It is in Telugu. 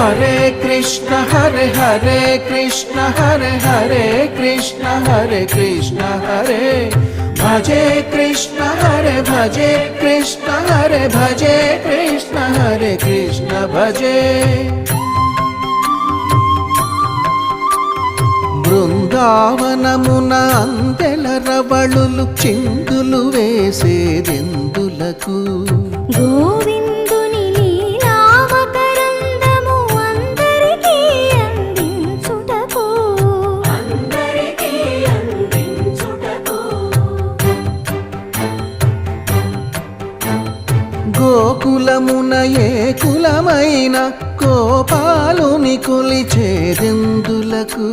హరే కృష్ణ హరే హరే కృష్ణ హరే హరే కృష్ణ హరే కృష్ణ హరే భజే కృష్ణ హరే భజే కృష్ణ హరే భజే కృష్ణ హరే కృష్ణ భజే బృందావనమున అందెల రవళులు చిందులు వేసేదెందులకు గోవిందుని లీలామకరందము అందరికీ అందించుటకు గోకులమున ఏ కులమైన గోపాలుని కొలిచేదెందులకు